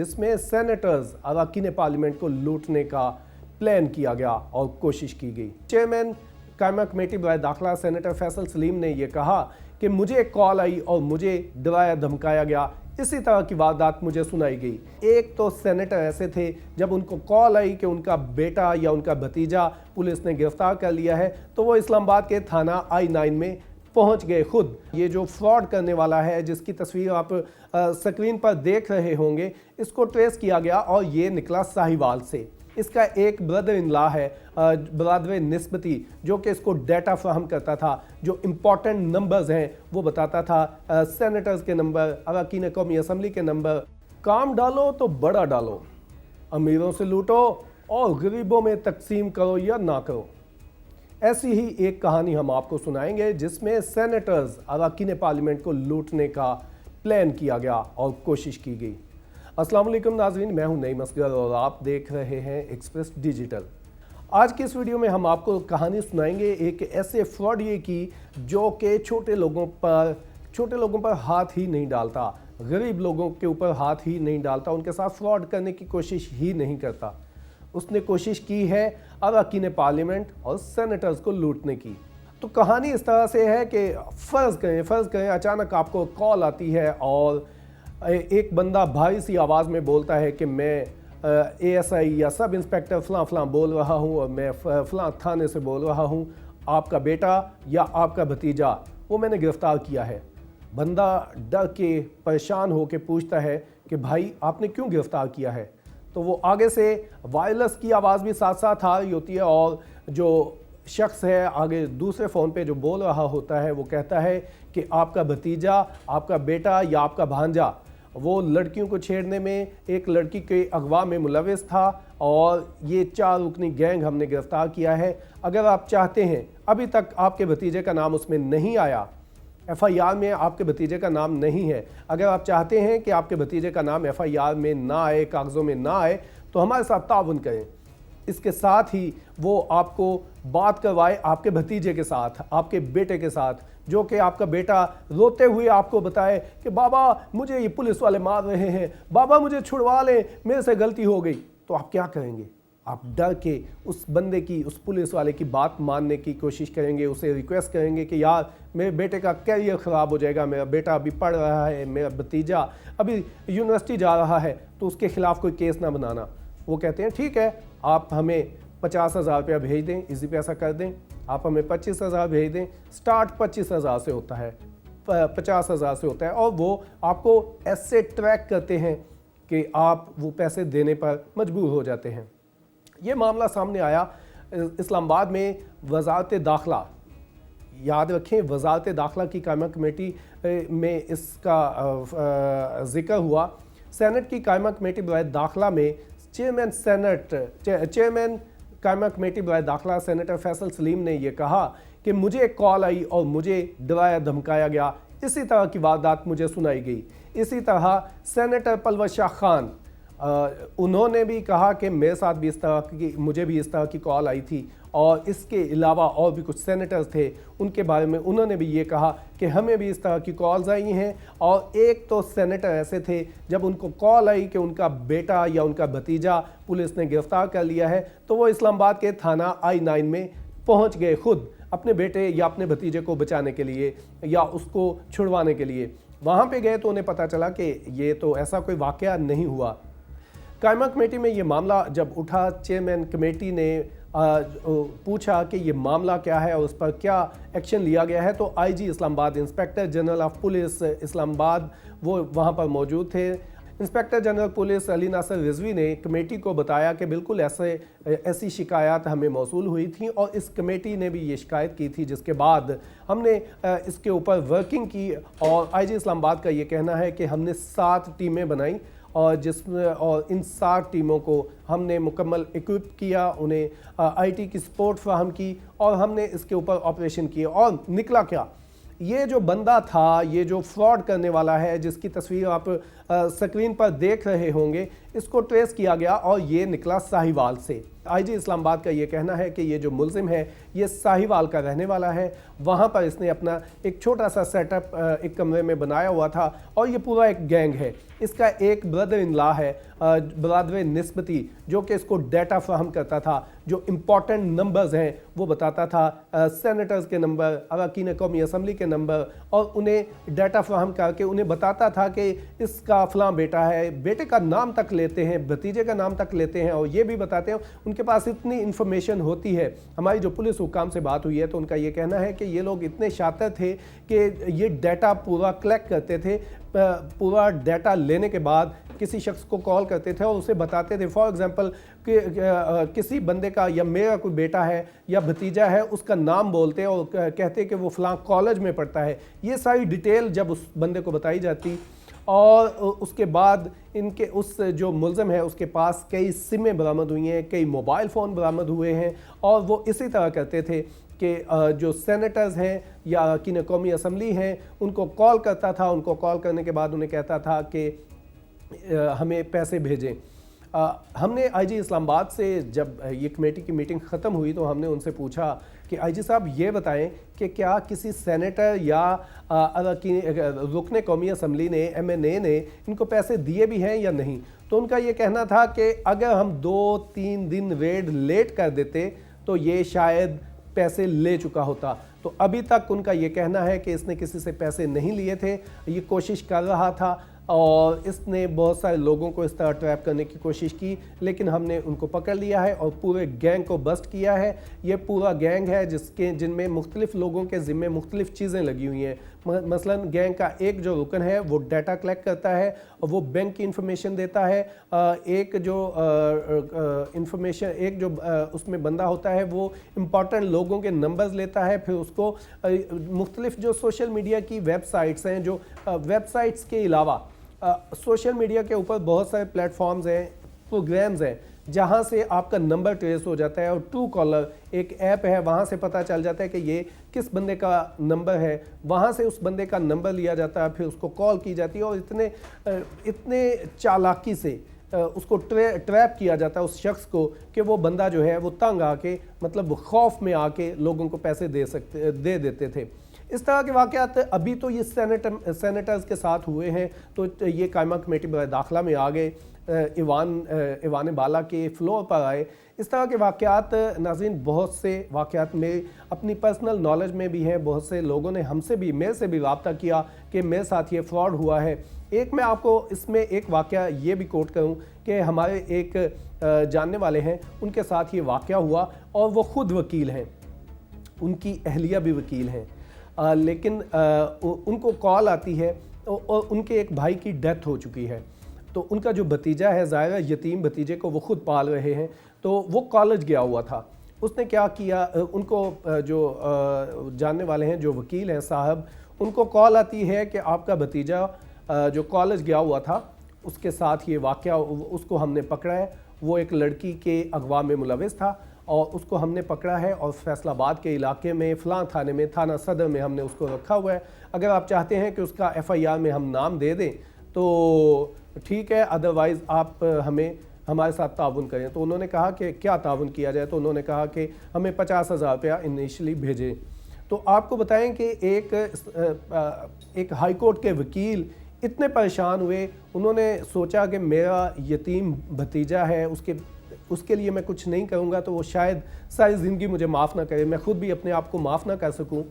جس میں سینیٹرز اراکین پارلیمنٹ کو لوٹنے کا پلان کیا گیا اور کوشش کی گئی۔ چیئرمین قائمہ کمیٹی برائے داخلہ سینیٹر فیصل سلیم نے یہ کہا کہ مجھے ایک کال آئی اور مجھے ڈرایا دھمکایا گیا، اسی طرح کی واردات مجھے سنائی گئی۔ ایک تو سینیٹر ایسے تھے جب ان کو کال آئی کہ ان کا بیٹا یا ان کا بھتیجا پولیس نے گرفتار کر لیا ہے تو وہ اسلام آباد کے تھانہ I9 میں پہنچ گئے خود۔ یہ جو فراڈ کرنے والا ہے جس کی تصویر آپ سکرین پر دیکھ رہے ہوں گے، اس کو ٹریس کیا گیا اور یہ نکلا ساہیوال سے۔ اس کا ایک بردر ان لا ہے، برادر نسبتی، جو کہ اس کو ڈیٹا فراہم کرتا تھا، جو امپورٹنٹ نمبرز ہیں وہ بتاتا تھا، سینیٹرز کے نمبر، اراکین قومی اسمبلی کے نمبر۔ کام ڈالو تو بڑا ڈالو، امیروں سے لوٹو اور غریبوں میں تقسیم کرو یا نہ کرو۔ ایسی ہی ایک کہانی ہم آپ کو سنائیں گے جس میں سینیٹرز اراکین پارلیمنٹ کو لوٹنے کا پلان کیا گیا اور کوشش کی گئی۔ السلام علیکم ناظرین، میں ہوں نعیم اصغر اور آپ دیکھ رہے ہیں ایکسپریس ڈیجیٹل۔ آج کی اس ویڈیو میں ہم آپ کو کہانی سنائیں گے ایک ایسے فراڈیے کی جو کہ چھوٹے لوگوں پر ہاتھ ہی نہیں ڈالتا، غریب لوگوں کے اوپر ہاتھ ہی نہیں ڈالتا، ان کے ساتھ فراڈ کرنے کی کوشش ہی نہیں کرتا۔ اس نے کوشش کی ہے اراکین پارلیمنٹ اور سینیٹرز کو لوٹنے کی۔ تو کہانی اس طرح سے ہے کہ فرض کریں اچانک آپ کو کال آتی ہے اور ایک بندہ بھاری سی آواز میں بولتا ہے کہ میں ASI یا سب انسپیکٹر فلاں فلاں بول رہا ہوں اور میں فلاں تھانے سے بول رہا ہوں، آپ کا بیٹا یا آپ کا بھتیجا وہ میں نے گرفتار کیا ہے۔ بندہ ڈر کے پریشان ہو کے پوچھتا ہے کہ بھائی آپ نے کیوں گرفتار کیا ہے؟ تو وہ آگے سے وائرلیس کی آواز بھی ساتھ ساتھ آ رہی ہوتی ہے اور جو شخص ہے آگے دوسرے فون پہ جو بول رہا ہوتا ہے وہ کہتا ہے کہ آپ کا بھتیجا، آپ کا بیٹا یا آپ کا بھانجا وہ لڑکیوں کو چھیڑنے میں ایک لڑکی کے اغوا میں ملوث تھا اور یہ 4 رکنی گینگ ہم نے گرفتار کیا ہے۔ اگر آپ چاہتے ہیں، ابھی تک آپ کے بھتیجے کا نام اس میں نہیں آیا، FIR میں آپ کے بھتیجے کا نام نہیں ہے، اگر آپ چاہتے ہیں کہ آپ کے بھتیجے کا نام FIR میں نہ آئے، کاغذوں میں نہ آئے، تو ہمارے ساتھ تعاون کریں۔ اس کے ساتھ ہی وہ آپ کو بات کروائے آپ کے بھتیجے کے ساتھ، آپ کے بیٹے کے ساتھ، جو کہ آپ کا بیٹا روتے ہوئے آپ کو بتائے کہ بابا مجھے یہ پولیس والے مار رہے ہیں، بابا مجھے چھڑوا لیں، میرے سے غلطی ہو گئی۔ تو آپ کیا کریں گے؟ آپ ڈر کے اس بندے کی، اس پولیس والے کی بات ماننے کی کوشش کریں گے، اسے ریکویسٹ کریں گے کہ یار میرے بیٹے کا کیریئر خراب ہو جائے گا، میرا بیٹا ابھی پڑھ رہا ہے، میرا بھتیجا ابھی یونیورسٹی جا رہا ہے، تو اس کے خلاف کوئی کیس نہ بنانا۔ وہ کہتے ہیں ٹھیک ہے، آپ ہمیں 50,000 روپیہ بھیج دیں، ایزی پیسہ کر دیں، آپ ہمیں 25,000 بھیج دیں۔ سٹارٹ 25,000 سے ہوتا ہے، 50,000 سے ہوتا ہے، اور وہ آپ کو ایسے ٹریک کرتے ہیں کہ آپ وہ پیسے دینے پر مجبور ہو جاتے ہیں۔ یہ معاملہ سامنے آیا اسلام آباد میں وزارت داخلہ، یاد رکھیں وزارت داخلہ کی قائمہ کمیٹی میں اس کا ذکر ہوا۔ سینٹ کی قائمہ کمیٹی برائے داخلہ میں چیئرمین قائمہ کمیٹی برائے داخلہ سینیٹر فیصل سلیم نے یہ کہا کہ مجھے ایک کال آئی اور مجھے ڈرایا دھمکایا گیا، اسی طرح کی واردات مجھے سنائی گئی۔ اسی طرح سینیٹر پلوش شاہ خان، انہوں نے بھی کہا کہ میرے ساتھ بھی مجھے بھی اس طرح کی کال آئی تھی، اور اس کے علاوہ اور بھی کچھ سینیٹرز تھے، ان کے بارے میں انہوں نے بھی یہ کہا کہ ہمیں بھی اس طرح کی کالز آئی ہیں۔ اور ایک تو سینیٹر ایسے تھے جب ان کو کال آئی کہ ان کا بیٹا یا ان کا بھتیجا پولیس نے گرفتار کر لیا ہے تو وہ اسلام آباد کے تھانہ I9 میں پہنچ گئے خود اپنے بیٹے یا اپنے بھتیجے کو بچانے کے لیے یا اس کو چھڑوانے کے لیے۔ وہاں پہ گئے تو انہیں پتہ چلا کہ یہ تو ایسا کوئی واقعہ نہیں ہوا۔ قائمہ کمیٹی میں یہ معاملہ جب اٹھا، چیئرمین کمیٹی نے پوچھا کہ یہ معاملہ کیا ہے اور اس پر کیا ایکشن لیا گیا ہے، تو IG اسلام آباد، انسپیکٹر جنرل آف پولیس اسلام آباد، وہ وہاں پر موجود تھے۔ انسپیکٹر جنرل پولیس علی ناصر رضوی نے کمیٹی کو بتایا کہ بالکل ایسی شکایات ہمیں موصول ہوئی تھیں اور اس کمیٹی نے بھی یہ شکایت کی تھی، جس کے بعد ہم نے اس کے اوپر ورکنگ کی، اور IG اسلام آباد کا یہ کہنا ہے کہ ہم نے 7 ٹیمیں بنائیں اور ان 7 ٹیموں کو ہم نے مکمل اکوپ کیا، انہیں IT کی سپورٹ فراہم کی اور ہم نے اس کے اوپر آپریشن کیے۔ اور نکلا کیا؟ یہ جو بندہ تھا، یہ جو فراڈ کرنے والا ہے، جس کی تصویر آپ स्क्रीन पर देख रहे होंगे, इसको ट्रेस किया गया और ये निकला साहिवाल से। आईजी इस्लामाबाद का ये कहना है कि ये जो मुलजिम है ये साहिवाल का रहने वाला है। वहाँ पर इसने अपना एक छोटा सा सेटअप एक कमरे में बनाया हुआ था और ये पूरा एक गैंग है। इसका एक ब्रदर इन लॉ है, ब्रदर निस्बती, जो कि इसको डाटा फराहम करता था, जो इम्पॉर्टेंट नंबर्स हैं वो बताता था, सेनेटर्स के नंबर, अरकान कौमी असम्बली के नंबर, और उन्हें डाटा फराहम करके उन्हें बताता था कि इसका फलां बेटा है, बेटे का नाम तक लेते हैं, भतीजे का नाम तक लेते हैं और ये भी बताते हैं। उनके पास इतनी इन्फॉर्मेशन होती है। हमारी जो पुलिस हुकाम से बात हुई है तो उनका ये कहना है कि ये लोग इतने शातिर थे कि ये डाटा पूरा कलेक्ट करते थे, पूरा डाटा लेने के बाद किसी शख्स को कॉल करते थे और उसे बताते थे। फॉर एग्जांपल कि किसी बंदे का या मेरा कोई बेटा है या भतीजा है, उसका नाम बोलते और कहते कि वो फलां कॉलेज में पढ़ता है। ये सारी डिटेल जब उस बंदे को बताई जाती और उसके बाद इनके उस जो मुलज़िम है उसके पास कई सिमें बरामद हुई हैं, कई मोबाइल फ़ोन बरामद हुए हैं और वो इसी तरह करते थे कि जो सेनेटर्स हैं या अरकान कौमी असम्बली हैं उनको कॉल करता था। उनको कॉल करने के बाद उन्हें कहता था कि हमें पैसे भेजें। हमने आईजी इस्लामाबाद से जब ये कमेटी की मीटिंग ख़त्म हुई तो हमने उनसे पूछा कि आईजी साहब ये बताएं कि क्या किसी सेनेटर या रुकने कौमी असम्बली ने, MNA ने इनको पैसे दिए भी हैं या नहीं। तो उनका ये कहना था कि अगर हम 2-3 दिन रेड लेट कर देते तो ये शायद पैसे ले चुका होता। तो अभी तक उनका ये कहना है कि इसने किसी से पैसे नहीं लिए थे, ये कोशिश कर रहा था और इसने बहुत सारे लोगों को इस तरह ट्रैप करने की कोशिश की, लेकिन हमने उनको पकड़ लिया है और पूरे गैंग को बस्ट किया है। ये पूरा गैंग है जिनमें मुख्तलिफ लोगों के ज़िम्मे मुख्तलिफ चीज़ें लगी हुई हैं। मसलन गैंग का एक जो रुकन है वो डाटा कलेक्ट करता है और वो बैंक की इंफॉर्मेशन देता है। एक जो इंफॉर्मेशन उसमें बंदा होता है वो इम्पॉर्टेंट लोगों के नंबर्स लेता है, फिर उसको मुख्तलिफ जो सोशल मीडिया की वेबसाइट्स हैं, जो वेबसाइट्स के अलावा सोशल मीडिया के ऊपर बहुत सारे प्लेटफॉर्म्स हैं, प्रोग्राम्स हैं जहाँ से आपका नंबर ट्रेस हो जाता है। और ट्रू कॉलर एक ऐप है, वहाँ से पता चल जाता है कि ये किस बंदे का नंबर है, वहाँ से उस बंदे का नंबर लिया जाता है, फिर उसको कॉल की जाती है और इतने चालाकी से उसको ट्रैप किया जाता है उस शख्स को कि वो बंदा जो है वो तंग आके, मतलब खौफ में आके लोगों को पैसे दे देते थे। इस तरह के वाक़यात अभी तो ये सेनेटर्स के साथ हुए हैं तो ये कायमा कमेटी बराए दाखिला में आ गए, ईवान बाला के फ्लोर पर आए। इस तरह के वाक़यात नाज़रीन बहुत से वाक़यात में अपनी पर्सनल नॉलेज में भी हैं। बहुत से लोगों ने मेरे से भी रब्ता किया कि मेरे साथ ये फ्रॉड हुआ है। एक मैं आपको इसमें एक वाक़या ये भी कोट करूं कि हमारे एक जानने वाले हैं, उनके साथ ये वाक़या हुआ और वो ख़ुद वकील हैं, उनकी अहलिया भी वकील हैं, लेकिन उनको कॉल आती है और उनके एक भाई की डेथ हो चुकी है। तो उनका जो भतीजा है, ज़ाहिर है यतीम भतीजे को वो ख़ुद पाल रहे हैं, तो वो कॉलेज गया हुआ था। उसने क्या किया, उनको जो जानने वाले हैं, जो वकील हैं साहब, उनको कॉल आती है कि आपका भतीजा जो कॉलेज गया हुआ था उसके साथ ये वाक़या, उसको हमने पकड़ा है, वो एक लड़की के अगवा में मुलविस था और उसको हमने पकड़ा है और फैसलाबाद के इलाके में फ़लाँ थाने में, थाना सदर में हमने उसको रखा हुआ है। अगर आप चाहते हैं कि उसका FIR में हम नाम दे दें तो ठीक है, अदरवाइज़ आप हमारे साथ ताउन करें। तो उन्होंने कहा कि क्या ताउन किया जाए, तो उन्होंने कहा कि हमें 50,000 रुपया इनिशियली भेजें। तो आपको बताएं कि एक हाई कोर्ट के वकील इतने परेशान हुए, उन्होंने सोचा कि मेरा यतीम भतीजा है, उसके लिए मैं कुछ नहीं करूँगा तो वो शायद सारी ज़िंदगी मुझे माफ़ ना करे, मैं ख़ुद भी अपने आप को माफ़ ना कर सकूँ।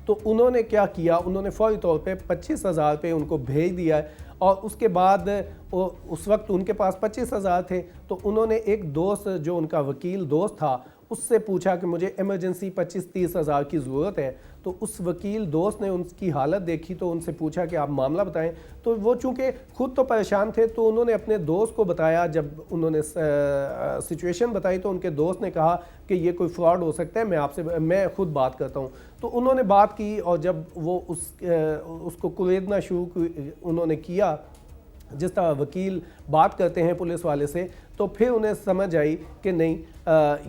तो उन्होंने क्या किया, उन्होंने फ़ौरी तौर पे 25,000 रुपये उनको भेज दिया और उसके बाद उस वक्त उनके पास 25,000 थे। तो उन्होंने एक दोस्त, जो उनका वकील दोस्त था, उससे पूछा कि मुझे इमरजेंसी 25-30 हज़ार की ज़रूरत है। तो उस वकील दोस्त ने उनकी हालत देखी तो उनसे पूछा कि आप मामला बताएं। तो वो चूँकि ख़ुद तो परेशान थे तो उन्होंने अपने दोस्त को बताया। जब उन्होंने सिचुएशन बताई तो उनके दोस्त ने कहा कि ये कोई फ्रॉड हो सकता है, मैं ख़ुद बात करता हूँ। तो उन्होंने बात की और जब वो उसको कुरेदना शुरू उन्होंने किया, जिस तरह वकील बात करते हैं पुलिस वाले से, तो फिर उन्हें समझ आई कि नहीं,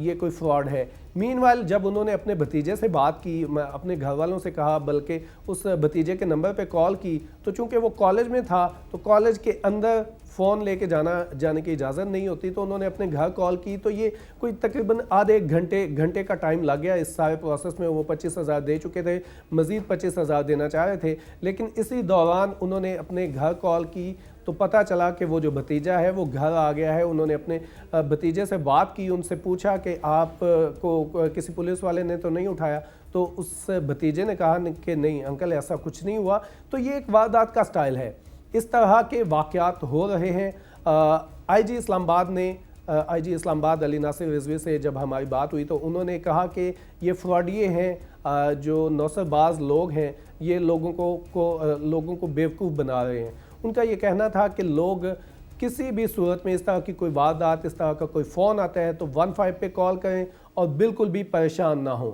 ये कोई फ्रॉड है। मीनवाइल जब उन्होंने अपने भतीजे से बात की, अपने घर वालों से कहा, बल्कि उस भतीजे के नंबर पे कॉल की, तो चूंकि वो कॉलेज में था तो कॉलेज के अंदर फ़ोन लेके जाने की इजाज़त नहीं होती, तो उन्होंने अपने घर कॉल की। तो ये कोई तकरीबन आधे घंटे का टाइम लग गया इस सारे प्रोसेस में। वो 25,000 दे चुके थे, मज़ीद 25,000 देना चाह रहे थे, लेकिन इसी दौरान उन्होंने अपने घर कॉल की तो पता चला कि वो जो भतीजा है वो घर आ गया है। उन्होंने अपने भतीजे से बात की, उनसे पूछा कि आप को किसी पुलिस वाले ने तो नहीं उठाया, तो उस भतीजे ने कहा कि नहीं अंकल, ऐसा कुछ नहीं हुआ। तो ये एक वारदात का स्टाइल है। इस तरह के वाक़यात हो रहे हैं। आईजी इस्लामाबाद अली नासिर रिजवी से जब हमारी बात हुई तो उन्होंने कहा कि ये फ्रॉडिये हैं, जो नौसरबाज लोग हैं, ये लोगों को बेवकूफ़ बना रहे हैं। उनका ये कहना था कि लोग किसी भी सूरत में इस तरह की कोई वारदात, इस तरह का कोई फ़ोन आता है तो 15 पे कॉल करें और बिल्कुल भी परेशान ना हों।